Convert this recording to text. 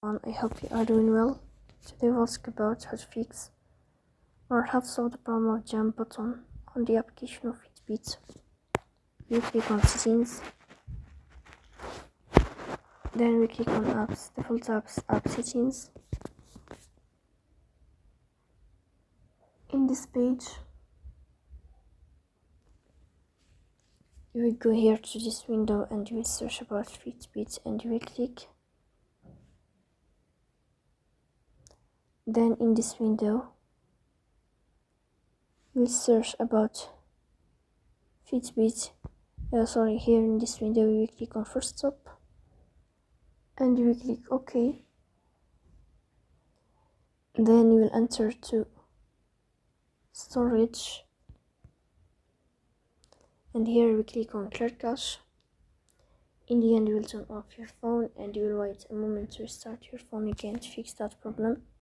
I hope you are doing well. Today we'll talk about how to fix or how to solve the problem of jump button on the application of Fitbit. We click on settings, then we click on apps, default apps, app settings. In this page, you will go here to this window and you will search about Fitbit and you will click. Then in this window, you will search about Fitbit. Here in this window, you will click on first stop and you will click OK. Then you will enter to storage and here we click on clear cache. In the end, you will turn off your phone and you will wait a moment to restart your phone again to fix that problem.